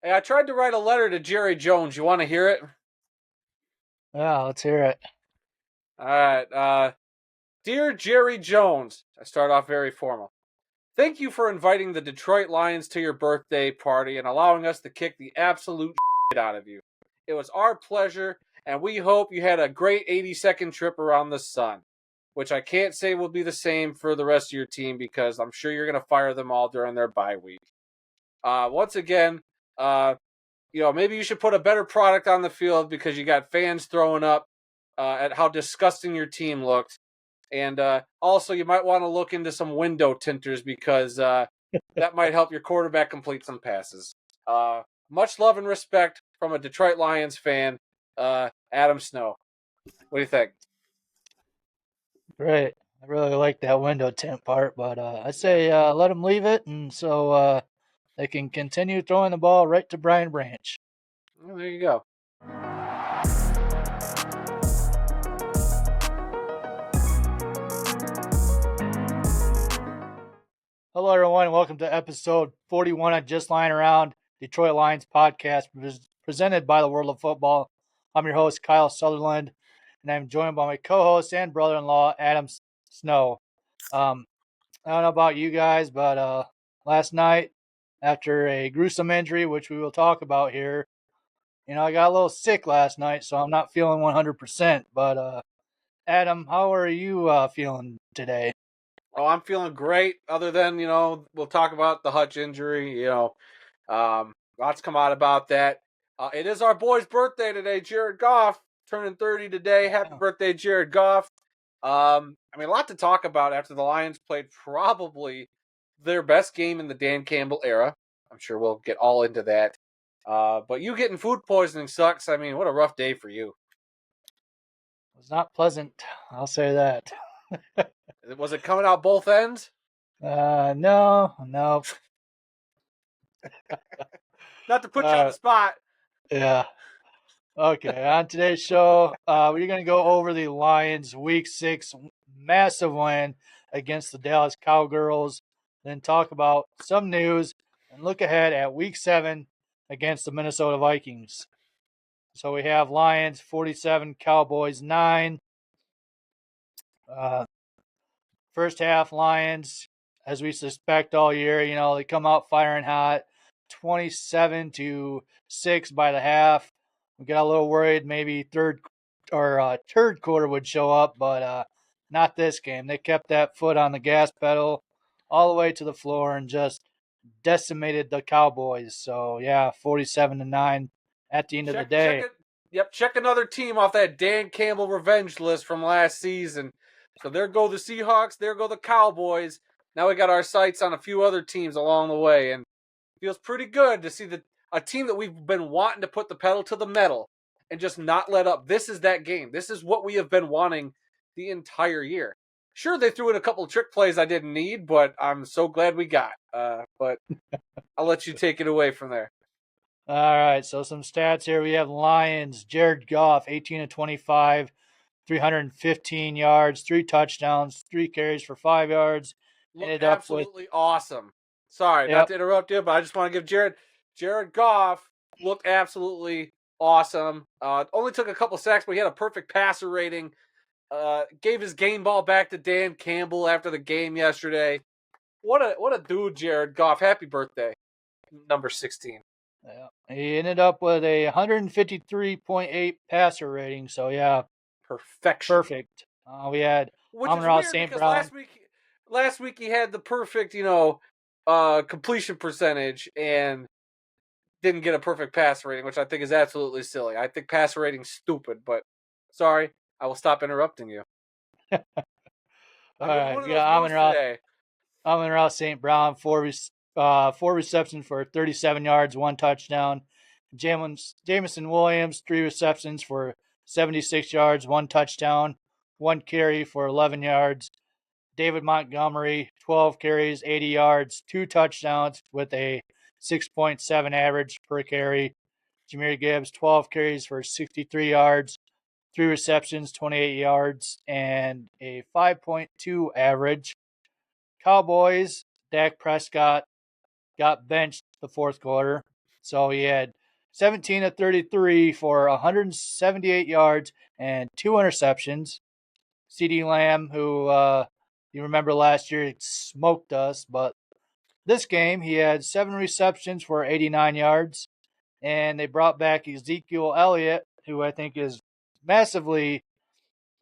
Hey, I tried to write a letter to Jerry Jones. You want to hear it? Yeah, let's hear it. All right. Dear Jerry Jones, I start off very formal. Thank you for inviting the Detroit Lions to your birthday party and allowing us to kick the absolute shit out of you. It was our pleasure, and we hope you had a great 80-second trip around the sun, which I can't say will be the same for the rest of your team because I'm sure you're going to fire them all during their bye week. Once again, maybe you should put a better product on the field because you got fans throwing up at how disgusting your team looked. And also, you might want to look into some window tinters because that might help your quarterback complete some passes. Much love and respect from a Detroit Lions fan, Adam Snow. What do you think? Great. I really like that window tint part, but I say let them leave it, and so they can continue throwing the ball right to Brian Branch. Well, there you go. Hello, everyone, and welcome to episode 41 of Just Lying Around, Detroit Lions podcast presented by the World of Football. I'm your host, Kyle Sutherland, and I'm joined by my co-host and brother-in-law, Adam Snow. I don't know about you guys, but last night, after a gruesome injury, which we will talk about here, I got a little sick last night, so I'm not feeling 100%. But Adam, how are you feeling today? Oh, I'm feeling great. Other than we'll talk about the Hutch injury. Lots come out about that. It is our boy's birthday today, Jared Goff, turning 30 today. Happy birthday, Jared Goff. A lot to talk about after the Lions played probably their best game in the Dan Campbell era. I'm sure we'll get all into that. But you getting food poisoning sucks. What a rough day for you. It was not pleasant, I'll say that. Was it coming out both ends? No. Not to put you on the spot. Yeah. Okay, on today's show, we're going to go over the Lions' Week 6 massive win against the Dallas Cowgirls, then talk about some news and look ahead at Week 7 against the Minnesota Vikings. So we have Lions 47, Cowboys 9. First half, Lions, as we suspect all year, they come out firing hot, 27-6 by the half. We got a little worried maybe third quarter would show up, but not this game. They kept that foot on the gas pedal all the way to the floor and just decimated the Cowboys. So yeah, 47-9 at the end of the day. Check another team off that Dan Campbell revenge list from last season. So there go the Seahawks, there go the Cowboys. Now we got our sights on a few other teams along the way, and it feels pretty good to see a team that we've been wanting to put the pedal to the metal and just not let up. This is that game. This is what we have been wanting the entire year. Sure, they threw in a couple of trick plays I didn't need, but I'm so glad we got. But I'll let you take it away from there. All right, so some stats here. We have Lions, Jared Goff, 18-25, 315 yards, 3 touchdowns, 3 carries for 5 yards. Looked absolutely awesome. Sorry, not to interrupt you, but I just want to give Jared Goff looked absolutely awesome. Only took a couple sacks, but he had a perfect passer rating. Gave his game ball back to Dan Campbell after the game yesterday. What a dude, Jared Goff. Happy birthday, number 16. Yeah. He ended up with a 153.8 passer rating, so yeah, perfection. Perfect. We had Amon-Ra St. Brown. Last week he had the perfect, completion percentage and didn't get a perfect passer rating, which I think is absolutely silly. I think passer rating's stupid, but sorry, I will stop interrupting you. All right, we got Amon-Ra St. Brown, four receptions for 37 yards, 1 touchdown. Jameson Williams, 3 receptions for 76 yards, 1 touchdown, 1 carry for 11 yards. David Montgomery, 12 carries, 80 yards, 2 touchdowns with a 6.7 average per carry. Jahmyr Gibbs, 12 carries for 63 yards, 3 receptions, 28 yards, and a 5.2 average. Cowboys, Dak Prescott got benched the fourth quarter. So he had 17 of 33 for 178 yards and 2 interceptions. CeeDee Lamb, who you remember last year smoked us, but this game he had 7 receptions for 89 yards, and they brought back Ezekiel Elliott, who I think is massively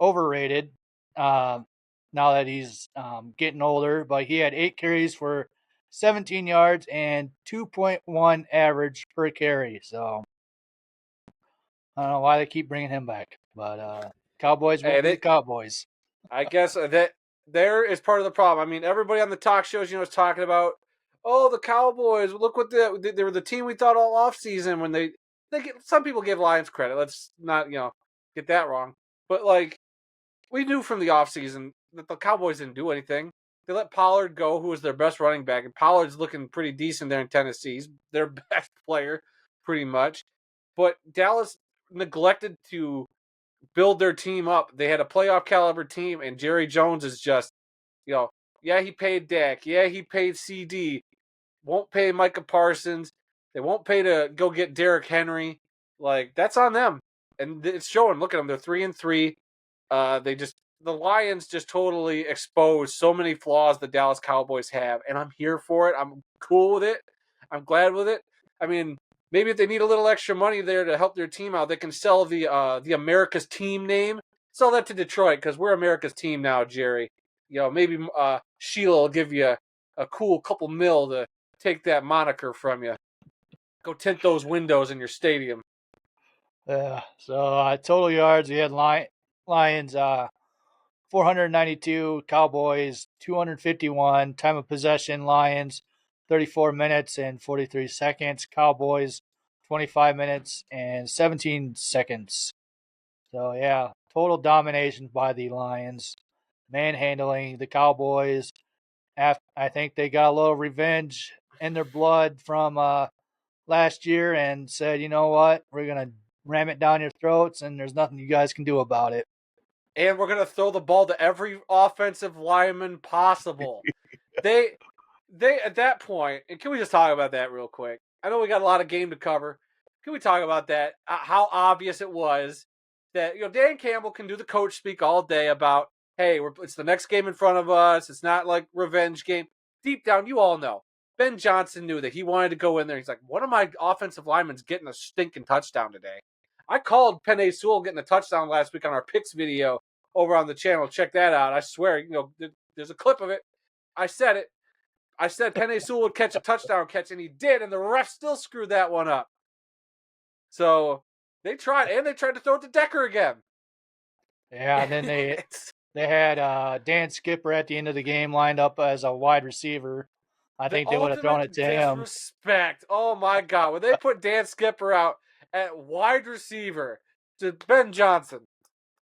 overrated now that he's getting older, but he had 8 carries for 17 yards and 2.1 average per carry. So I don't know why they keep bringing him back, but Cowboys won't be the Cowboys. I guess that there is part of the problem. I mean, everybody on the talk shows, is talking about, oh, the Cowboys. Look what they were the team we thought all off season when they some people give Lions credit. Let's not get that wrong. But like we knew from the off season that the Cowboys didn't do anything. They let Pollard go, who was their best running back, and Pollard's looking pretty decent there in Tennessee. He's their best player, pretty much. But Dallas neglected to build their team up. They had a playoff caliber team, and Jerry Jones is just, yeah, he paid Dak. Yeah, he paid CD. Won't pay Micah Parsons. They won't pay to go get Derrick Henry. Like, that's on them. And it's showing. Look at them. They're 3-3. The Lions just totally exposed so many flaws the Dallas Cowboys have, and I'm here for it. I'm cool with it. I'm glad with it. I mean, maybe if they need a little extra money there to help their team out, they can sell the America's Team name. Sell that to Detroit because we're America's Team now, Jerry. Maybe Sheila will give you a cool couple mil to take that moniker from you. Go tint those windows in your stadium. Yeah. So total yards, we had Lions 492, Cowboys 251. Time of possession, Lions 34 minutes and 43 seconds. Cowboys 25 minutes and 17 seconds. So yeah, total domination by the Lions, manhandling the Cowboys. I think they got a little revenge in their blood from last year and said, you know what, we're gonna ram it down your throats, and there's nothing you guys can do about it. And we're gonna throw the ball to every offensive lineman possible. They at that point, and can we just talk about that real quick? I know we got a lot of game to cover. Can we talk about that? How obvious it was that Dan Campbell can do the coach speak all day about, hey, it's the next game in front of us. It's not like revenge game. Deep down, you all know Ben Johnson knew that he wanted to go in there. He's like, one of my offensive linemen's getting a stinking touchdown today. I called Penei Sewell getting a touchdown last week on our picks video over on the channel. Check that out. I swear, there's a clip of it. I said it. I said Penei Sewell would catch a touchdown catch, and he did, and the ref still screwed that one up. So they tried, and they tried to throw it to Decker again. Yeah, and then they had Dan Skipper at the end of the game lined up as a wide receiver. I think they would have thrown it to him. Disrespect. Oh my God. When they put Dan Skipper out at wide receiver to Ben Johnson,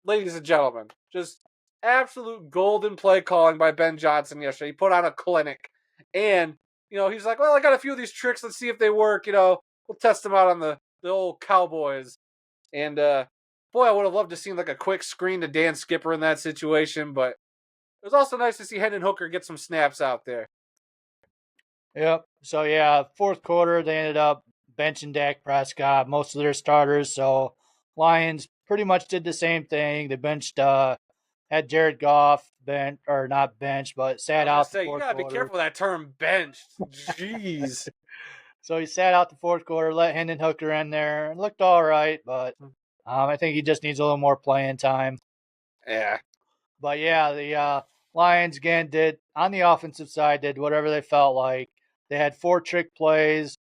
ladies and gentlemen, just absolute golden play calling by Ben Johnson yesterday. He put on a clinic. And, he's like, well, I got a few of these tricks. Let's see if they work. We'll test them out on the old Cowboys. And, boy, I would have loved to see like a quick screen to Dan Skipper in that situation. But it was also nice to see Hendon Hooker get some snaps out there. Yep. So, yeah, fourth quarter, they ended up benching Dak Prescott, most of their starters. So, Lions pretty much did the same thing. They benched, had Jared Goff not benched, but sat out the fourth quarter. You gotta be careful with that term benched. Jeez. So he sat out the fourth quarter, let Hendon Hooker in there, and looked all right, but I think he just needs a little more playing time. Yeah. But yeah, the Lions again did on the offensive side did whatever they felt like. They had 4 trick plays,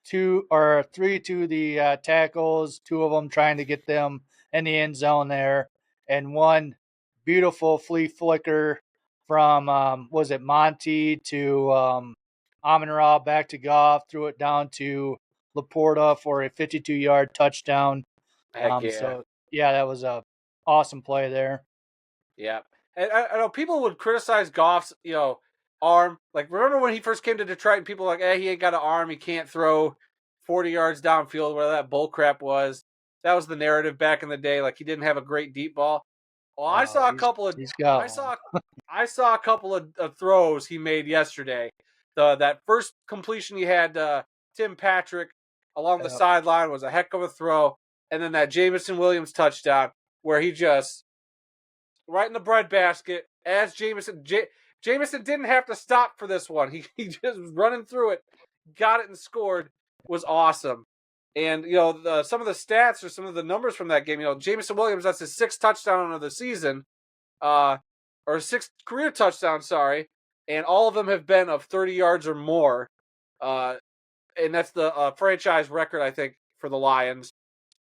3 to the tackles, 2 of them trying to get them in the end zone there, and 1 beautiful flea flicker from was it Monty to Amon-Ra back to Goff, threw it down to Laporta for a 52-yard touchdown. Heck yeah. So yeah, that was a awesome play there. Yeah. And I know people would criticize Goff's, arm. Like, remember when he first came to Detroit and people were like, he ain't got an arm, he can't throw 40 yards downfield, where that bull crap was. That was the narrative back in the day. Like, he didn't have a great deep ball. Well, I saw a couple of throws he made yesterday. That first completion he had Tim Patrick along the sideline was a heck of a throw. And then that Jameson Williams touchdown where he just right in the breadbasket as Jameson. Jameson didn't have to stop for this one. He just was running through it, got it and scored. Was awesome. And some of the stats or some of the numbers from that game. Jameson Williams, that's his 6th touchdown of the season, or 6th career touchdown. Sorry, and all of them have been of 30 yards or more. And that's the franchise record, I think, for the Lions.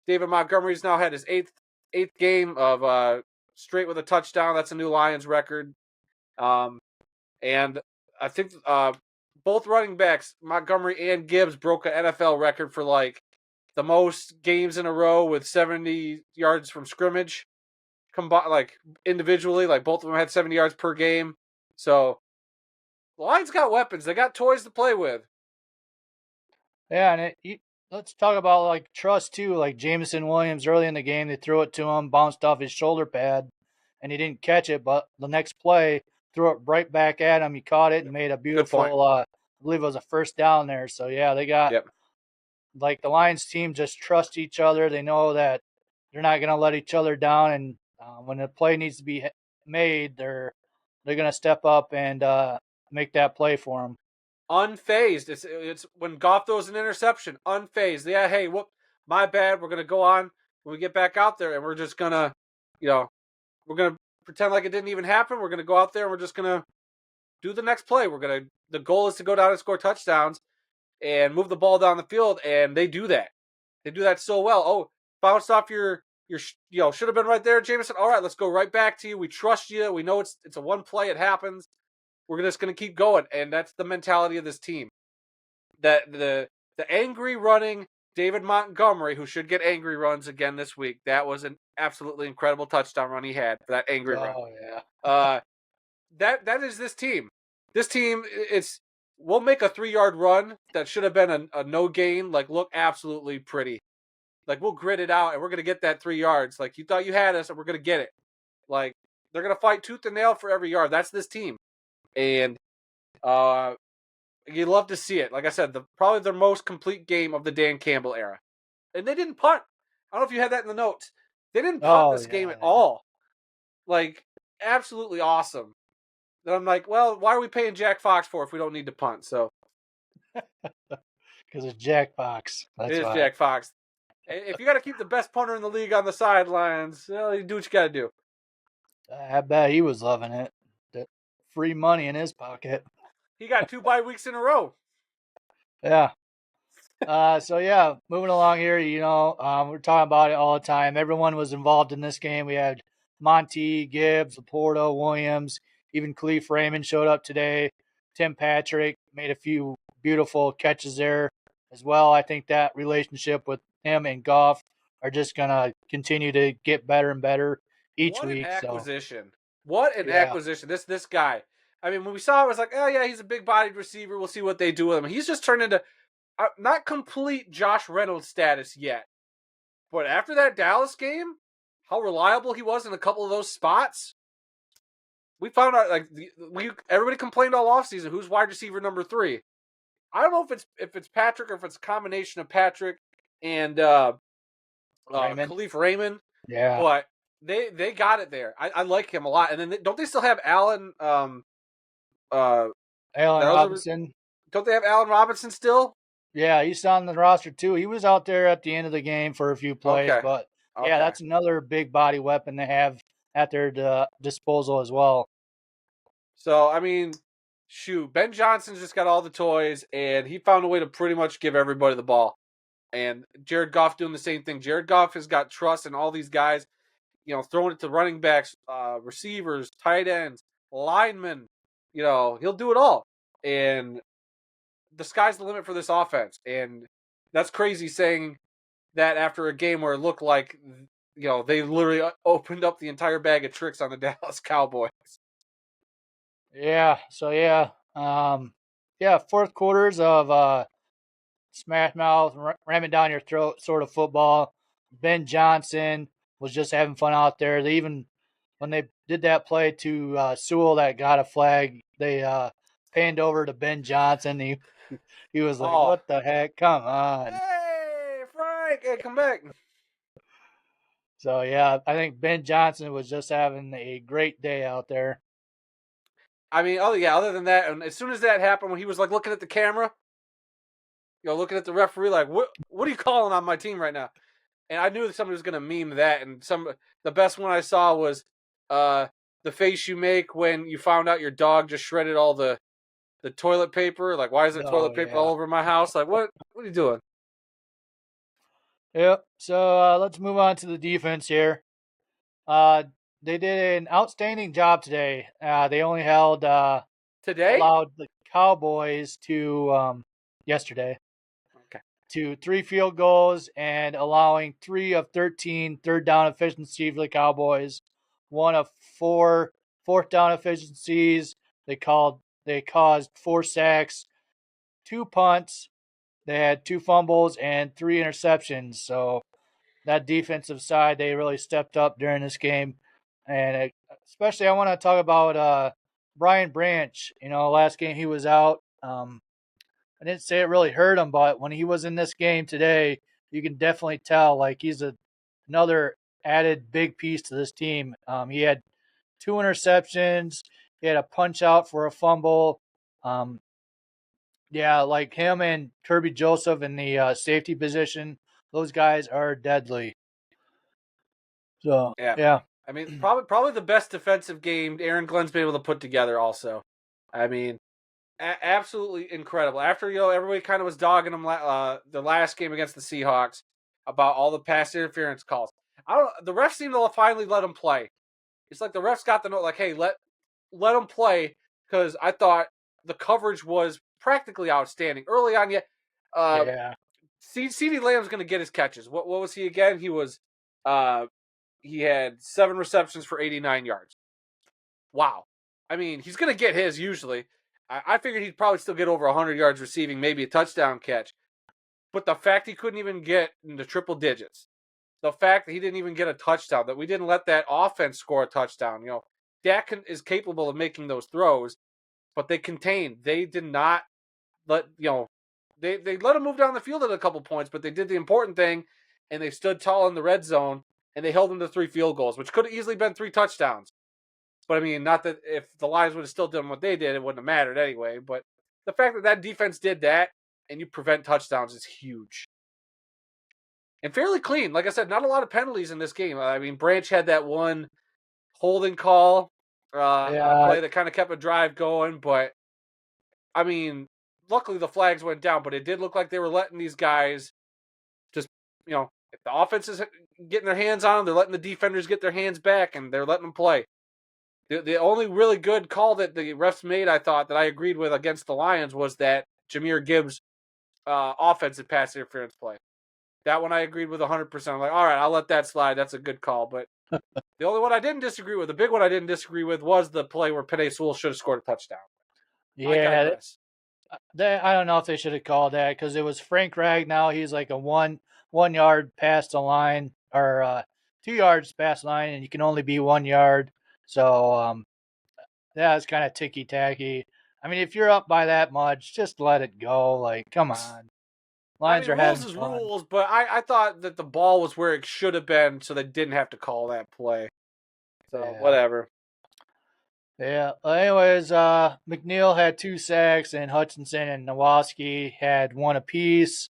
David Montgomery's now had his eighth game of straight with a touchdown. That's a new Lions record. And I think both running backs, Montgomery and Gibbs, broke an NFL record for the most games in a row with 70 yards from scrimmage combined, individually. Both of them had 70 yards per game. So the Lions got weapons. They got toys to play with. Yeah, and let's talk about trust too. Jameson Williams early in the game, they threw it to him, bounced off his shoulder pad, and he didn't catch it. But the next play, threw it right back at him. He caught it and made a beautiful, I believe it was a first down there. So yeah, they got the Lions team just trust each other. They know that they're not going to let each other down, and when the play needs to be made, they're going to step up and make that play for them. Unfazed. It's when Goff throws an interception. Unfazed. Yeah, hey, whoop, my bad. We're gonna go on when we get back out there, and we're just gonna, we're gonna pretend like it didn't even happen. We're gonna go out there and we're just gonna do the next play. The goal is to go down and score touchdowns and move the ball down the field, and they do that. They do that so well. Oh, bounced off your should have been right there, Jameson. All right, let's go right back to you. We trust you. We know it's a one play. It happens. We're just going to keep going, and that's the mentality of this team. That the angry running David Montgomery, who should get angry runs again this week. That was an absolutely incredible touchdown run he had for that angry run. Oh yeah. That is this team. This team, we'll make a 3-yard run that should have been a no gain. Look absolutely pretty. We'll grit it out, and we're going to get that 3 yards. You thought you had us, and we're going to get it. They're going to fight tooth and nail for every yard. That's this team. And you love to see it. Like I said, probably the most complete game of the Dan Campbell era. And they didn't punt. I don't know if you had that in the notes. They didn't punt this game at all. Absolutely awesome. And I'm like, well, why are we paying Jack Fox for if we don't need to punt? So because it's Jack Fox. It is Jack Fox. If you got to keep the best punter in the league on the sidelines, you do what you got to do. I bet he was loving it. Free money in his pocket. He got 2 bye weeks in a row. Yeah. So yeah, moving along here, we're talking about it all the time. Everyone was involved in this game. We had Monty, Gibbs, Laporta, Williams, even Khalif Raymond showed up today. Tim Patrick made a few beautiful catches there as well. I think that relationship with him and Goff are just gonna continue to get better and better each week. What an acquisition. What an acquisition. This guy. I mean, when we saw it, it was like, oh, yeah, he's a big-bodied receiver. We'll see what they do with him. He's just turned into not complete Josh Reynolds status yet. But after that Dallas game, how reliable he was in a couple of those spots, we found out, everybody complained all offseason, who's wide receiver number 3. I don't know if it's Patrick or if it's a combination of Patrick and Khalif Raymond. Yeah. But they got it there. I like him a lot. And then don't they still have Allen? Allen Robinson. Don't they have Allen Robinson still? Yeah, he's on the roster too. He was out there at the end of the game for a few plays, but yeah, that's another big body weapon they have at their disposal as well. So, I mean, shoot, Ben Johnson's just got all the toys, and he found a way to pretty much give everybody the ball. And Jared Goff doing the same thing. Jared Goff has got trust in all these guys, throwing it to running backs, receivers, tight ends, linemen. He'll do it all. And the sky's the limit for this offense. And that's crazy saying that after a game where it looked like, they literally opened up the entire bag of tricks on the Dallas Cowboys. Yeah. So, yeah. Fourth quarters of smash mouth, ramming down your throat sort of football. Ben Johnson was just having fun out there. They even, when they did that play to Sewell that got a flag, they panned over to Ben Johnson. He was like, what the heck? Come on. back. Hey, come back. So, yeah, I think Ben Johnson was just having a great day out there. I mean, other than that, and as soon as that happened, when he was like looking at the camera, looking at the referee, like, what are you calling on my team right now? And I knew that somebody was going to meme that. And the best one I saw was the face you make when you found out your dog just shredded all the toilet paper. Like, why is there toilet paper all over my house? Like, what are you doing? Yep. So let's move on to the defense here. They did an outstanding job today. They only allowed the Cowboys to yesterday to 3 field goals and allowing 3 of 13 third down efficiency for the Cowboys, 1 of 4 fourth down efficiencies. They caused 4 sacks, 2 punts. They had 2 fumbles and 3 interceptions. So that defensive side, they really stepped up during this game. And especially I want to talk about Brian Branch. Last game he was out. I didn't say it really hurt him, but when he was in this game today, you can definitely tell like he's another added big piece to this team. He had 2 interceptions. He had a punch out for a fumble. Yeah, like him and Kirby Joseph in the safety position, those guys are deadly. So yeah. I mean, probably the best defensive game Aaron Glenn's been able to put together. Also, I mean, absolutely incredible. After everybody kind of was dogging him the last game against the Seahawks about all the pass interference calls. The refs seem to finally let him play. It's like the refs got the note, like, hey, let him play, because I thought the coverage was practically outstanding early on. CeeDee Lamb's going to get his catches. What was he again? He had 7 receptions for 89 yards. Wow. I mean, he's going to get his usually. I figured he'd probably still get over 100 yards receiving, maybe a touchdown catch. But the fact he couldn't even get into triple digits, the fact that he didn't even get a touchdown, that we didn't let that offense score a touchdown. Dak is capable of making those throws, but they contained. They did not let, they let him move down the field at a couple points, but they did the important thing, and they stood tall in the red zone, and they held him to 3 field goals, which could have easily been 3 touchdowns. But I mean, not that if the Lions would have still done what they did, it wouldn't have mattered anyway. But the fact that defense did that and you prevent touchdowns is huge. And fairly clean. Like I said, not a lot of penalties in this game. I mean, Branch had that one holding call on a play that kind of kept a drive going. But, I mean, luckily the flags went down. But it did look like they were letting these guys just, if the offense is getting their hands on them, they're letting the defenders get their hands back and they're letting them play. The only really good call that the refs made, I thought, that I agreed with against the Lions was that Jahmyr Gibbs offensive pass interference play. That one I agreed with 100%. I'm like, all right, I'll let that slide. That's a good call. But the only one I didn't disagree with, the big one I didn't disagree with, was the play where Penei Sewell should have scored a touchdown. Yeah, I don't know if they should have called that, because it was Frank Ragnow. He's like a 1 yard past the line, or 2 yards past the line, and you can only be 1 yard. So yeah, it's kind of ticky tacky. I mean, if you're up by that much, just let it go. Like, come on. Lions are having rules is fun. rules, but I thought that the ball was where it should have been, so they didn't have to call that play. So whatever. Yeah. Anyways, McNeil had 2 sacks, and Hutchinson and Nowoski had 1 apiece.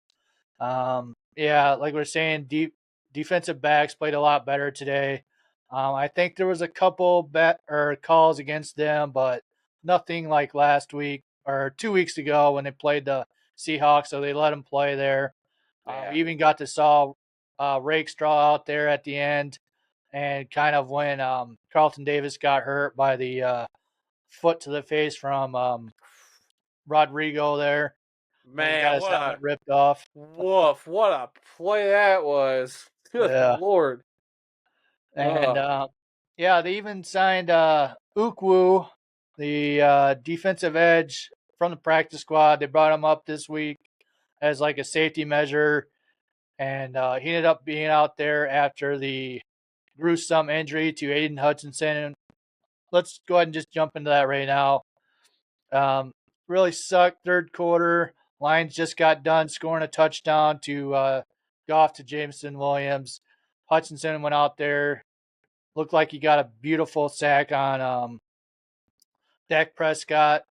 Yeah, like we're saying, defensive backs played a lot better today. I think there was a couple calls against them, but nothing like last week or 2 weeks ago when they played the Seahawks. So they let them play there. We even got to saw Rakestraw out there at the end, and kind of when Carlton Davis got hurt by the foot to the face from Rodrigo there. Man, he got his helmet ripped off. Woof, what a play that was. Good Lord. And yeah, they even signed Ukwu, the defensive edge from the practice squad. They brought him up this week as like a safety measure, and he ended up being out there after the gruesome injury to Aiden Hutchinson. Let's go ahead and just jump into that right now. Really sucked third quarter. Lions just got done scoring a touchdown to Goff to Jameson Williams. Hutchinson went out there, looked like he got a beautiful sack on Dak Prescott.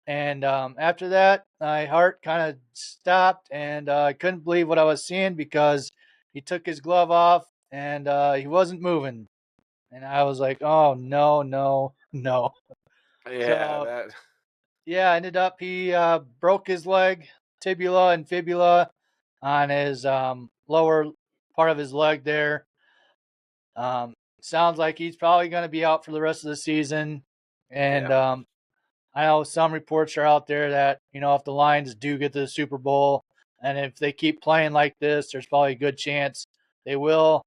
And after that, my heart kind of stopped, and I couldn't believe what I was seeing because he took his glove off and he wasn't moving. And I was like, oh, no, no, no. Yeah, So, that. yeah, ended up he broke his leg, tibula and fibula on his lower part of his leg there. Sounds like he's probably going to be out for the rest of the season. And Yeah. I know some reports are out there that, if the Lions do get to the Super Bowl and if they keep playing like this, there's probably a good chance they will.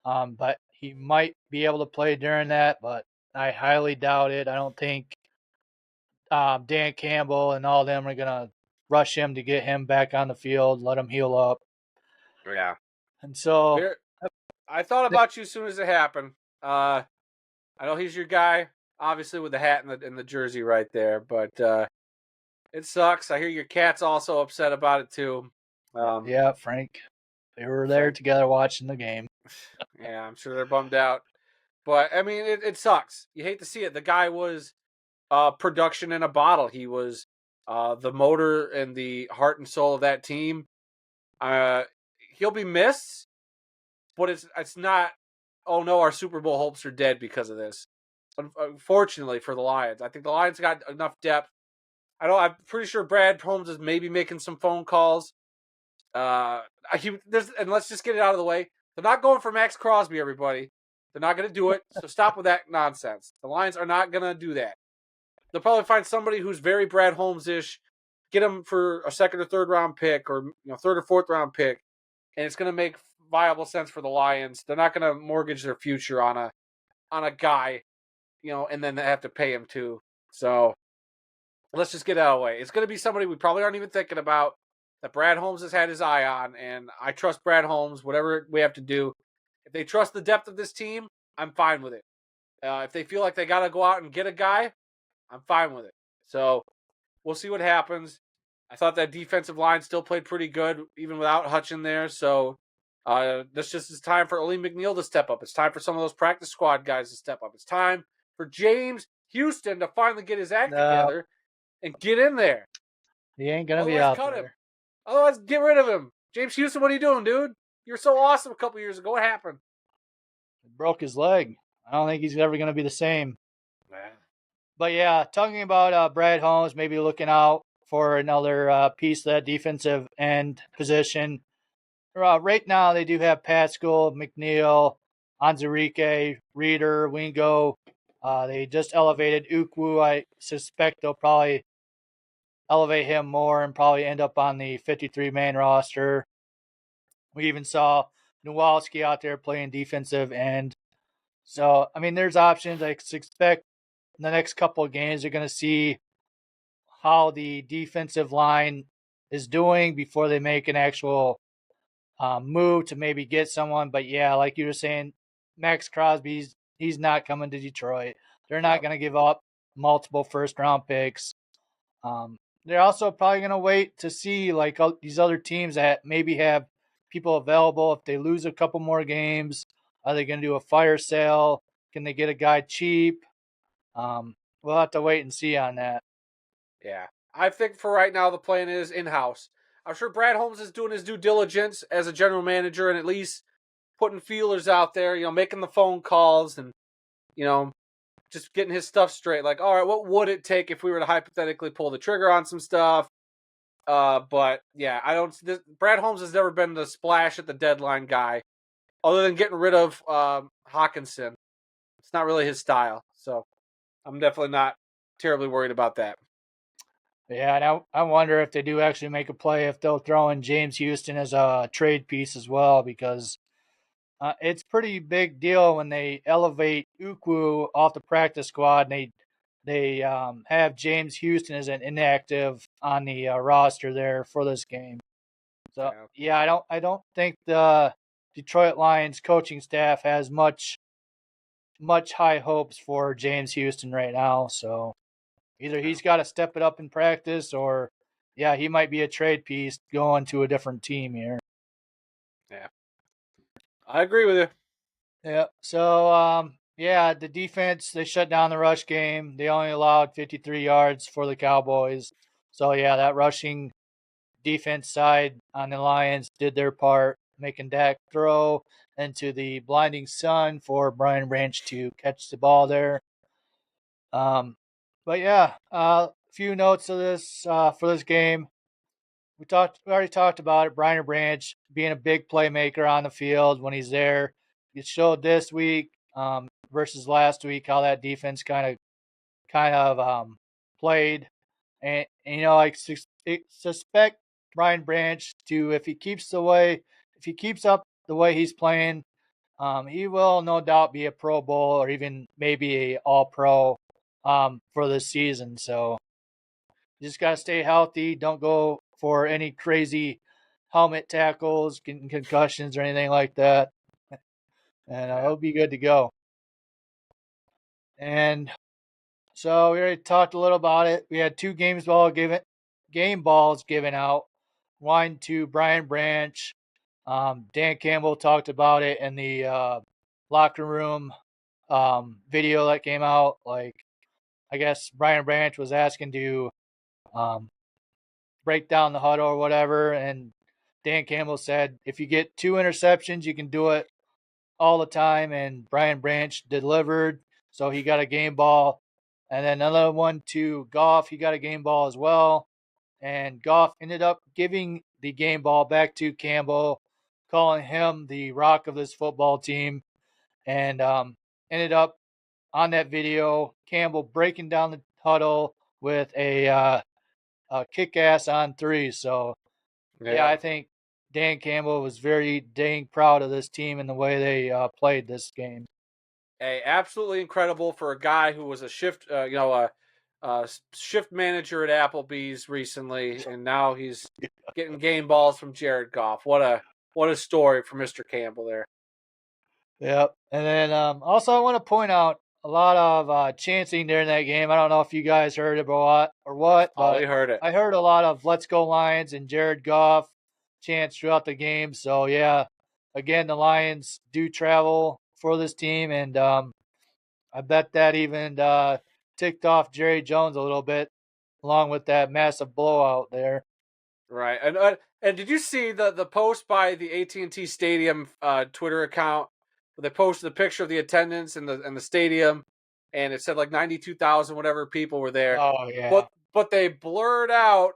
But he might be able to play during that, but I highly doubt it. I don't think Dan Campbell and all of them are going to rush him to get him back on the field, let him heal up. Yeah. And so I thought about you as soon as it happened. I know he's your guy, obviously with the hat and the jersey right there, but it sucks. I hear your cat's also upset about it too. yeah, Frank, they were there Frank, together watching the game. yeah, I'm sure they're bummed out. But I mean, it sucks. You hate to see it. The guy was production in a bottle. He was the motor and the heart and soul of that team. He'll be missed, but it's not. Oh no, our Super Bowl hopes are dead because of this. Unfortunately for the Lions, I think the Lions got enough depth. I'm pretty sure Brad Holmes is maybe making some phone calls. And let's just get it out of the way. They're not going for Max Crosby, everybody. They're not going to do it. So stop with that nonsense. The Lions are not going to do that. They'll probably find somebody who's very Brad Holmes-ish, get him for a second or third round pick, or third or fourth round pick, and it's going to make viable sense for the Lions. They're not going to mortgage their future on a guy, and then they have to pay him too. So let's just get out of the way. It's going to be somebody we probably aren't even thinking about, that Brad Holmes has had his eye on, and I trust Brad Holmes, whatever we have to do. If they trust the depth of this team, I'm fine with it. If they feel like they got to go out and get a guy, I'm fine with it. So we'll see what happens. I thought that defensive line still played pretty good, even without Hutch in there. So this just is time for Aleem McNeil to step up. It's time for some of those practice squad guys to step up. It's time for James Houston to finally get his act together and get in there. He ain't going to be out cut there. him. Otherwise, get rid of him. James Houston, what are you doing, dude? You were so awesome a couple years ago. What happened? He broke his leg. I don't think he's ever going to be the same. But yeah, talking about Brad Holmes, maybe looking out for another piece of that defensive end position. Right now, they do have Pascal, McNeil, Anzarike, Reeder, Wingo. They just elevated Ukwu. I suspect they'll probably elevate him more and probably end up on the 53-man roster. We even saw Nowalski out there playing defensive end. So, I mean, there's options. I expect in the next couple of games, you're going to see how the defensive line is doing before they make an actual move to maybe get someone. But yeah, like you were saying, Max Crosby, he's not coming to Detroit. They're not going to give up multiple first-round picks. They're also probably going to wait to see like these other teams that maybe have people available. If they lose a couple more games, are they going to do a fire sale? Can they get a guy cheap? We'll have to wait and see on that. Yeah. I think for right now, the plan is in-house. I'm sure Brad Holmes is doing his due diligence as a general manager and at least putting feelers out there, making the phone calls and, just getting his stuff straight. Like, all right, what would it take if we were to hypothetically pull the trigger on some stuff? But yeah, Brad Holmes has never been the splash at the deadline guy, other than getting rid of Hawkinson. It's not really his style, so I'm definitely not terribly worried about that. Yeah, and I wonder if they do actually make a play, if they'll throw in James Houston as a trade piece as well, because it's pretty big deal when they elevate Ukwu off the practice squad and they have James Houston as an inactive on the roster there for this game. So yeah, I don't think the Detroit Lions coaching staff has much high hopes for James Houston right now. So either he's got to step it up in practice, or yeah, he might be a trade piece going to a different team here. Yeah. I agree with you. Yeah. So, the defense, they shut down the rush game. They only allowed 53 yards for the Cowboys. So, yeah, that rushing defense side on the Lions did their part, making Dak throw into the blinding sun for Brian Branch to catch the ball there. But yeah, a few notes of this for this game. We already talked about it. Brian Branch being a big playmaker on the field when he's there. It showed this week versus last week how that defense kind of played. And I suspect Brian Branch to if he keeps up the way he's playing, he will no doubt be a Pro Bowl or even maybe a All Pro for this season. So you just gotta stay healthy. Don't go for any crazy helmet tackles, getting concussions or anything like that, and it'll be good to go. And so we already talked a little about it. We had two game balls given out. One to Brian Branch. Dan Campbell talked about it in the locker room video that came out. Like, I guess Brian Branch was asking to break down the huddle or whatever, and Dan Campbell said, if you get 2 interceptions, you can do it all the time. And Brian Branch delivered, so he got a game ball. And then another one to Goff, he got a game ball as well. And Goff ended up giving the game ball back to Campbell, calling him the rock of this football team. And ended up on that video, Campbell breaking down the huddle with a kick ass on 3. So, yeah, I think Dan Campbell was very dang proud of this team and the way they played this game. Absolutely incredible for a guy who was a shift manager at Applebee's recently, and now he's getting game balls from Jared Goff. What a story for Mr. Campbell there. Yep. And then also I want to point out a lot of chanting during that game. I don't know if you guys heard it or what, but we heard it. I heard a lot of "Let's Go Lions" and Jared Goff chants throughout the game. So yeah, again, the Lions do travel for this team, and I bet that even ticked off Jerry Jones a little bit, along with that massive blowout there. Right, and did you see the post by the AT&T Stadium Twitter account? Where they posted a picture of the attendance in the stadium, and it said like 92,000 whatever people were there. Oh yeah. But they blurred out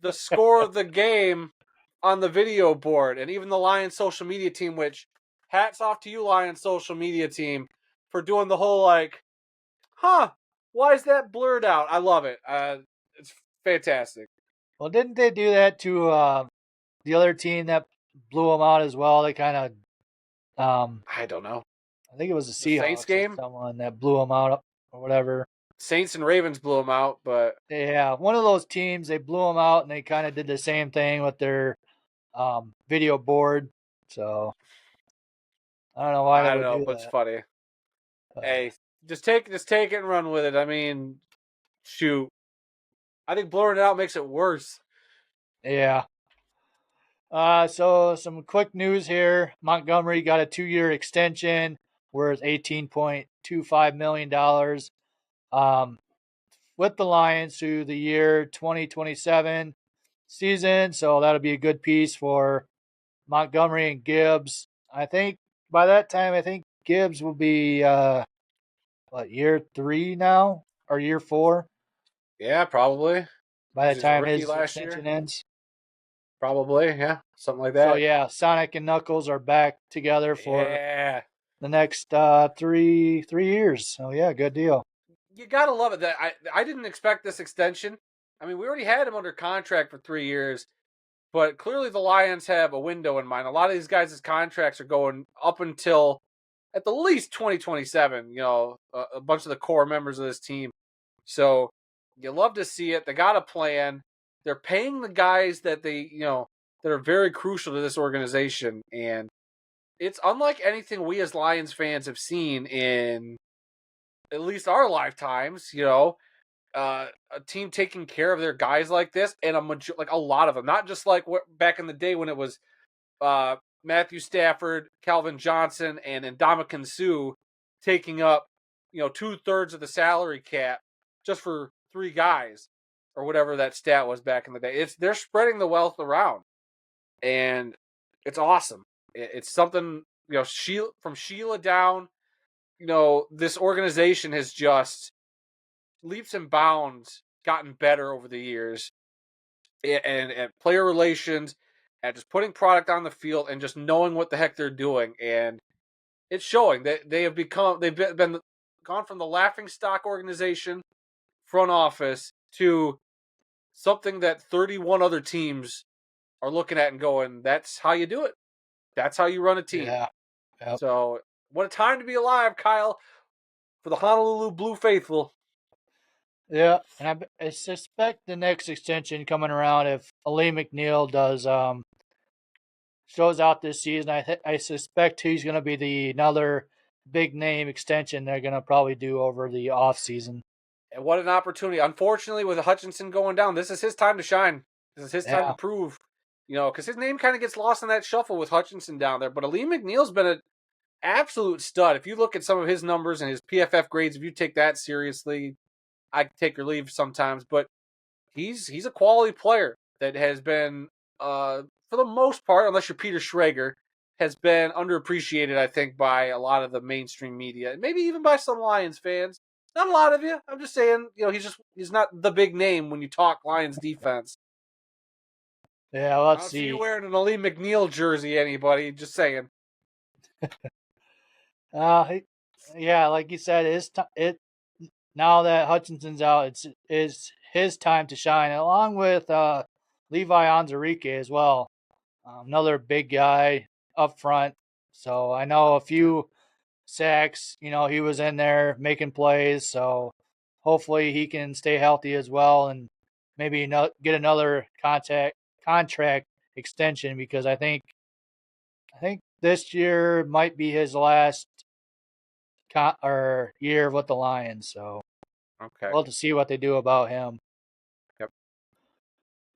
the score of the game on the video board, and even the Lions social media team. Which hats off to you, Lions social media team, for doing the whole like, why is that blurred out? I love it. It's fantastic. Well, didn't they do that to the other team that blew them out as well? They kind of, I don't know. I think it was the Seahawks Saints game? or someone that blew them out or whatever. Saints and Ravens blew them out, but yeah, one of those teams, they blew them out, and they kind of did the same thing with their video board. So I don't know why they would do but that. it's funny. Hey, just take it and run with it. I mean, shoot. I think blurring it out makes it worse. Yeah. So some quick news here. Montgomery got a 2-year extension worth $18.25 million with the Lions through the year 2027 season. So that'll be a good piece for Montgomery and Gibbs. I think by that time, I think Gibbs will be, year 3 now or year 4? Yeah, probably. By the time his extension ends. Probably, yeah. Something like that. So, yeah, Sonic and Knuckles are back together for the next 3 years. So, yeah, good deal. You got to love it. That I didn't expect this extension. I mean, we already had him under contract for 3 years, but clearly the Lions have a window in mind. A lot of these guys' contracts are going up until at the least 2027, a bunch of the core members of this team. So you love to see it. They got a plan. They're paying the guys that that are very crucial to this organization. And it's unlike anything we as Lions fans have seen in at least our lifetimes, a team taking care of their guys like this, and a lot of them, not just like back in the day when it was Matthew Stafford, Calvin Johnson, and Ndamukong Suh taking up 2/3 of the salary cap just for 3 guys or whatever that stat was back in the day. They're spreading the wealth around, and it's awesome. It's something from Sheila down. This organization has just leaps and bounds gotten better over the years, and player relations, and just putting product on the field, and just knowing what the heck they're doing, and it's showing that they've been gone from the laughing stock organization front office to something that 31 other teams are looking at and going, that's how you do it. That's how you run a team. Yeah. Yep. So what a time to be alive, Kyle, for the Honolulu Blue Faithful. Yeah, and I suspect the next extension coming around, if Ali McNeil does shows out this season, I suspect he's going to be another big name extension they're going to probably do over the off season. And what an opportunity! Unfortunately, with Hutchinson going down, this is his time to shine. This is his time to prove, because his name kind of gets lost in that shuffle with Hutchinson down there. But Ali McNeil's been an absolute stud. If you look at some of his numbers and his PFF grades, if you take that seriously, I can take or leave sometimes. But he's a quality player that has been, for the most part, unless you're Peter Schrager, has been underappreciated, I think, by a lot of the mainstream media, and maybe even by some Lions fans. Not a lot of you. I'm just saying, he's not the big name when you talk Lions defense. Yeah, let's I see. See you wearing an Ali McNeil jersey, anybody? Just saying. Yeah, like you said, now that Hutchinson's out, it's his time to shine, along with Levi Onwuzurike as well, another big guy up front. So I know a few sacks. He was in there making plays. So hopefully he can stay healthy as well, and maybe get another contract extension, because I think this year might be his last year with the Lions. So okay, we'll have to see what they do about him. Yep.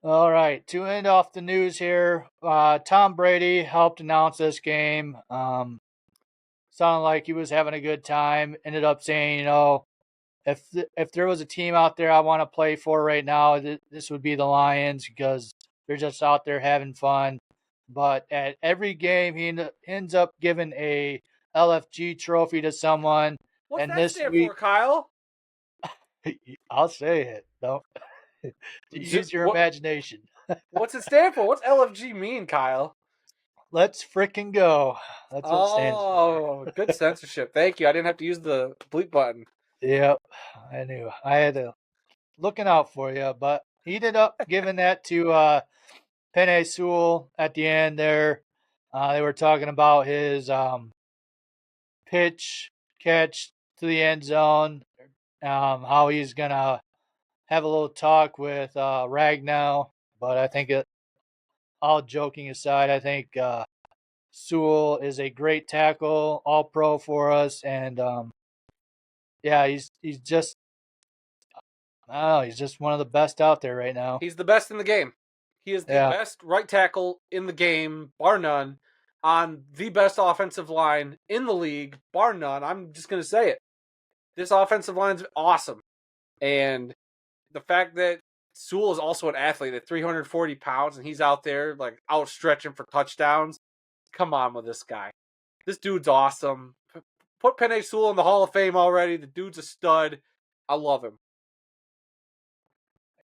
All right, to end off the news here, Tom Brady helped announce this game. Sounded like he was having a good time. Ended up saying, if there was a team out there I want to play for right now, this would be the Lions, because they're just out there having fun. But at every game, he ends up giving a LFG trophy to someone. What's and that this stand week, for, Kyle? I'll say it. Don't use your imagination. What's it stand for? What's LFG mean, Kyle? Let's frickin' go. That's what it stands for. Oh, good censorship. Thank you. I didn't have to use the bleep button. Yep, I knew. I had to looking out for you, but he ended up giving that to Penei Sewell at the end there. They were talking about his pitch catch to the end zone, how he's going to have a little talk with Ragnow. But I think, all joking aside, I think Sewell is a great tackle, all pro for us. And yeah, he's just, I don't know, he's just one of the best out there right now. He's the best in the game. He is the best right tackle in the game, bar none, on the best offensive line in the league, bar none. I'm just going to say it. This offensive line's awesome. And the fact that Sewell is also an athlete at 340 pounds, and he's out there like outstretching for touchdowns. Come on with this guy. This dude's awesome. Put Penei Sewell in the Hall of Fame already. The dude's a stud. I love him.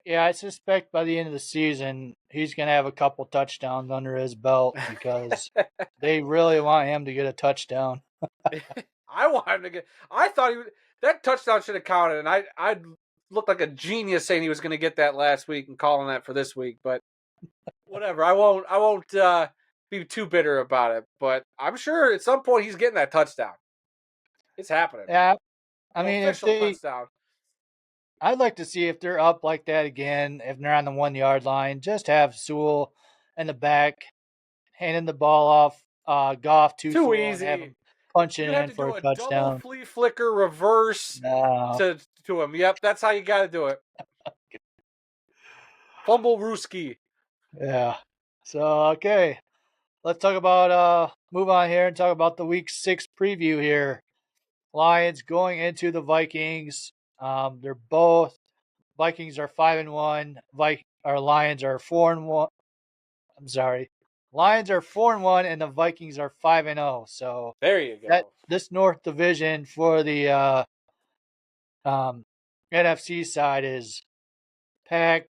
Yeah, I suspect by the end of the season, he's going to have a couple touchdowns under his belt, because they really want him to get a touchdown. I want him to get. I thought that touchdown should have counted, and I looked like a genius saying he was going to get that last week and calling that for this week. But whatever, I won't be too bitter about it. But I'm sure at some point he's getting that touchdown. It's happening. Yeah, I mean, touchdown. I'd like to see if they're up like that again, if they're on the 1 yard line, just have Sewell in the back, handing the ball off Goff to Sewell, easy. and have him punching in for a touchdown. Double flea flicker reverse to him. Yep, that's how you got to do it. Fumble Rooski. Yeah. So, okay. let's talk about move on here and talk about the Week 6 preview here. Lions going into the Vikings. They're both Vikings are 5-1. Our Lions are 4-1. I'm sorry. Lions are 4-1 and the Vikings are 5-0. So there you go. That this North Division for the NFC side is packed.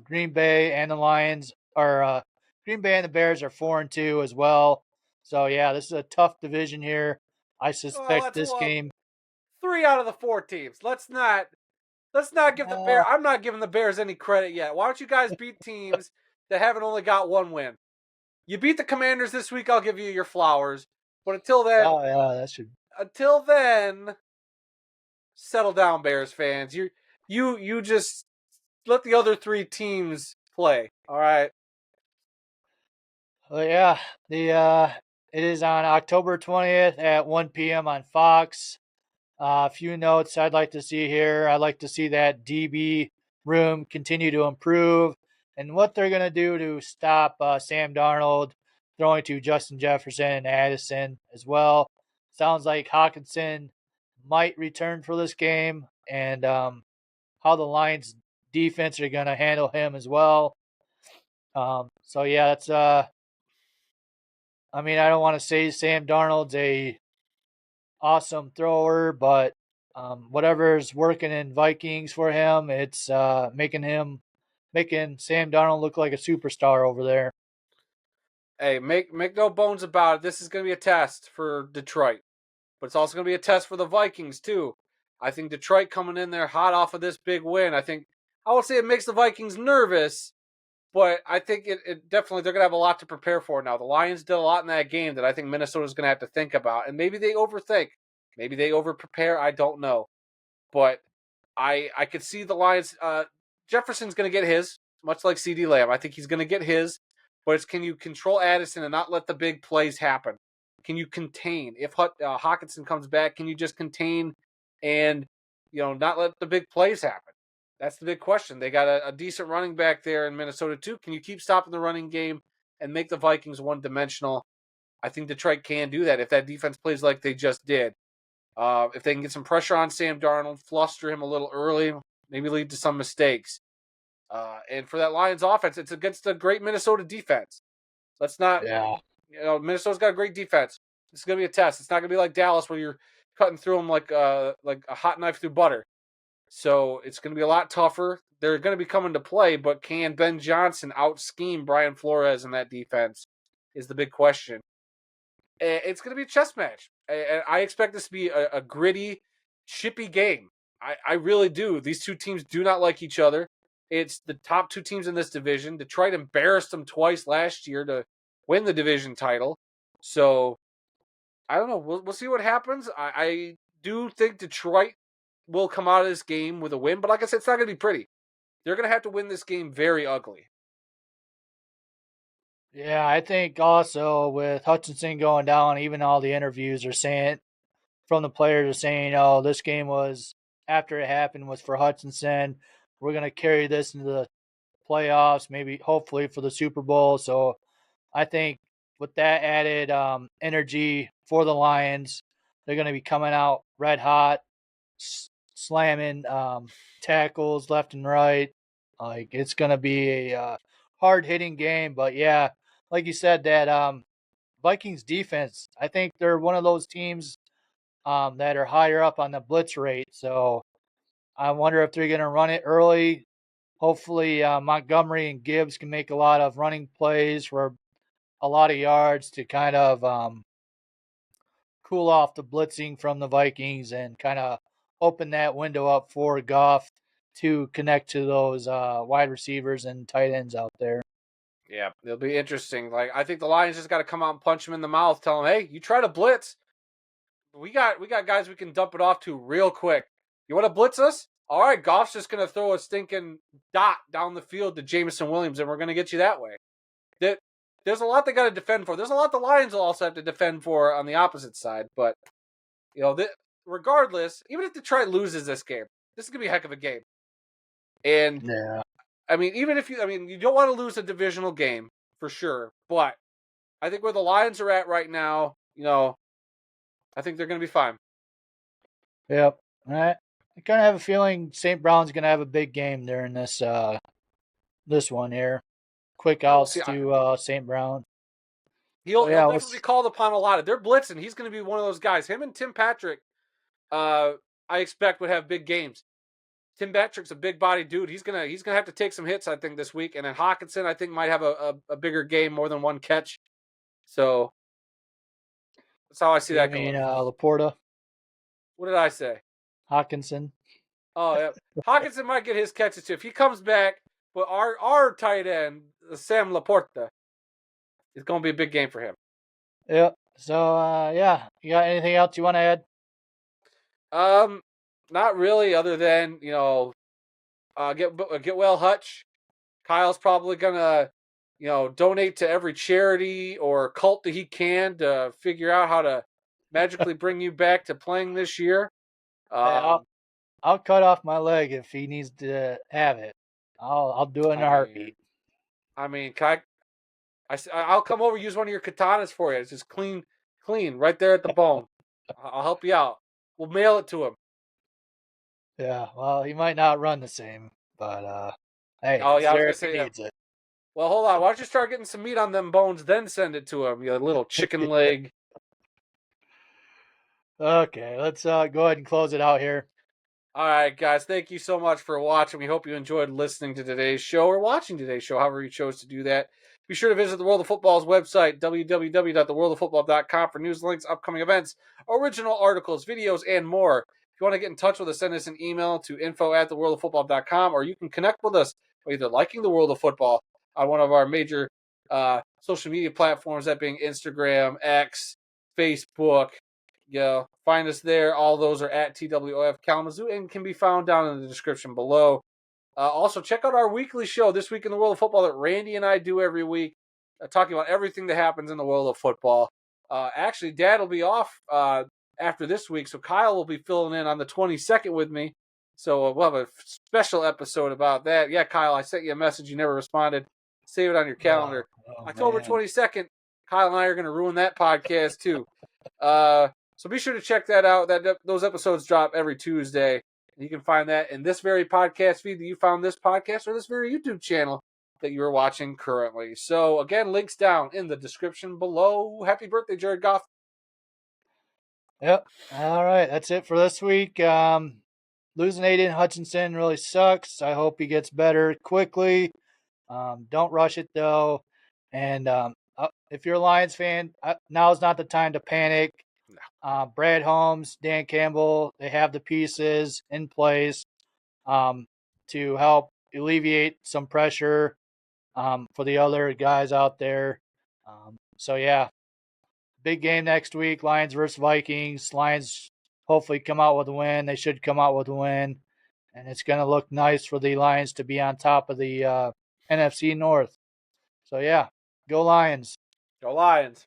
Green Bay and the Lions are Green Bay and the Bears are 4-2 as well. So yeah, this is a tough division here. I suspect this game. 3 out of the 4 teams. Let's not give the Bears. I'm not giving the Bears any credit yet. Why don't you guys beat teams that haven't only got one win? You beat the Commanders this week. I'll give you your flowers. But until then, Until then, settle down, Bears fans. You just let the other 3 teams play. All right. Well, yeah, it is on October 20th at 1 p.m. on Fox. A few notes I'd like to see here. I'd like to see that DB room continue to improve and what they're going to do to stop Sam Darnold throwing to Justin Jefferson and Addison as well. Sounds like Hawkinson might return for this game, and how the Lions defense are going to handle him as well. So yeah, that's I mean, I don't want to say Sam Darnold's a awesome thrower, but whatever's working in Vikings for him, it's making Sam Darnold look like a superstar over there. Hey, make no bones about it. This is going to be a test for Detroit, but it's also going to be a test for the Vikings too. I think Detroit coming in there hot off of this big win. I would say it makes the Vikings nervous, but I think it definitely, they're going to have a lot to prepare for now. The Lions did a lot in that game that I think Minnesota's going to have to think about. And maybe they overthink. Maybe they overprepare. I don't know. But I could see the Lions. Jefferson's going to get his, much like CeeDee Lamb. I think he's going to get his. But it's, can you control Addison and not let the big plays happen? Can you contain? If Hawkinson comes back, can you just contain and not let the big plays happen? That's the big question. They got a decent running back there in Minnesota too. Can you keep stopping the running game and make the Vikings one-dimensional? I think Detroit can do that if that defense plays like they just did. If they can get some pressure on Sam Darnold, fluster him a little early, maybe lead to some mistakes. And for that Lions offense, it's against a great Minnesota defense. Let's not. Yeah. Minnesota's got a great defense. This is going to be a test. It's not going to be like Dallas where you're cutting through them like a hot knife through butter. So it's going to be a lot tougher. They're going to be coming to play, but can Ben Johnson out-scheme Brian Flores in that defense is the big question. It's going to be a chess match. I expect this to be a gritty, chippy game. I really do. These two teams do not like each other. It's the top 2 teams in this division. Detroit embarrassed them twice last year to win the division title. So, I don't know. We'll see what happens. I do think Detroit will come out of this game with a win, but like I said, it's not going to be pretty. They're going to have to win this game very ugly. Yeah, I think also with Hutchinson going down, even all the interviews are saying, from the players are saying, oh, this game was, after it happened, was for Hutchinson. We're going to carry this into the playoffs, maybe hopefully for the Super Bowl. So I think with that added energy for the Lions, they're going to be coming out red hot, slamming tackles left and right. Like, it's going to be a hard hitting game. But yeah, like you said, that Vikings defense, I think they're one of those teams that are higher up on the blitz rate. So I wonder if they're going to run it early. Hopefully, Montgomery and Gibbs can make a lot of running plays for a lot of yards to kind of cool off the blitzing from the Vikings and kind of open that window up for Goff to connect to those wide receivers and tight ends out there. Yeah, it'll be interesting. Like, I think the Lions just got to come out and punch him in the mouth, tell him, hey, you try to blitz. We got guys we can dump it off to real quick. You want to blitz us? All right, Goff's just going to throw a stinking dot down the field to Jameson Williams, and we're going to get you that way. There's a lot they got to defend for. There's a lot the Lions will also have to defend for on the opposite side. But, regardless, even if Detroit loses this game, this is going to be a heck of a game. And, yeah. I mean, you don't want to lose a divisional game for sure. But I think where the Lions are at right now, I think they're going to be fine. Yep. All right. I kind of have a feeling St. Brown's going to have a big game there in this one here. Quick outs to St. Brown. He'll definitely be called upon a lot. If they're blitzing, he's going to be one of those guys. Him and Tim Patrick, I expect would have big games. Tim Patrick's a big body dude. He's gonna have to take some hits, I think, this week. And then Hawkinson, I think, might have a bigger game, more than one catch. So that's how I see that going. You mean Laporta? What did I say? Hawkinson. Oh yeah, Hawkinson might get his catches too if he comes back. But our tight end, Sam Laporta, it's going to be a big game for him. Yep. So yeah, you got anything else you want to add? Not really. Other than get well, Hutch. Kyle's probably gonna, donate to every charity or cult that he can to figure out how to magically bring you back to playing this year. I'll cut off my leg if he needs to have it. I'll do it in a heartbeat. I mean, I'll come over, use one of your katanas for you. It's just clean, right there at the bone. I'll help you out. We'll mail it to him. Yeah, well, he might not run the same, but hey, I was there gonna if say he that. needs it. Well, hold on. Why don't you start getting some meat on them bones, then send it to him, you little chicken leg. Okay, let's go ahead and close it out here. All right, guys. Thank you so much for watching. We hope you enjoyed listening to today's show or watching today's show, however you chose to do that. Be sure to visit the World of Football's website, www.theworldoffootball.com, for news, links, upcoming events, original articles, videos, and more. If you want to get in touch with us, send us an email to info@theworldoffootball.com, or you can connect with us by either liking the World of Football on one of our major social media platforms, that being Instagram, X, Facebook. Find us there. All those are at TWOF Kalamazoo and can be found down in the description below. Also, check out our weekly show, This Week in the World of Football, that Randy and I do every week, talking about everything that happens in the world of football. Actually, Dad will be off after this week, so Kyle will be filling in on the 22nd with me. So we'll have a special episode about that. Yeah, Kyle, I sent you a message. You never responded. Save it on your calendar. October 22nd, Kyle and I are going to ruin that podcast too. So be sure to check that out. Those episodes drop every Tuesday. You can find that in this very podcast feed that you found this podcast, or this very YouTube channel that you are watching currently. So again, links down in the description below. Happy birthday, Jared Goff. Yep. All right. That's it for this week. Losing Aiden Hutchinson really sucks. I hope he gets better quickly. Don't rush it, though. And if you're a Lions fan, now's not the time to panic. No. Brad Holmes, Dan Campbell, they have the pieces in place to help alleviate some pressure for the other guys out there. So, yeah, big game next week, Lions versus Vikings. Lions hopefully come out with a win. They should come out with a win. And it's going to look nice for the Lions to be on top of the NFC North. So, yeah, go Lions. Go Lions.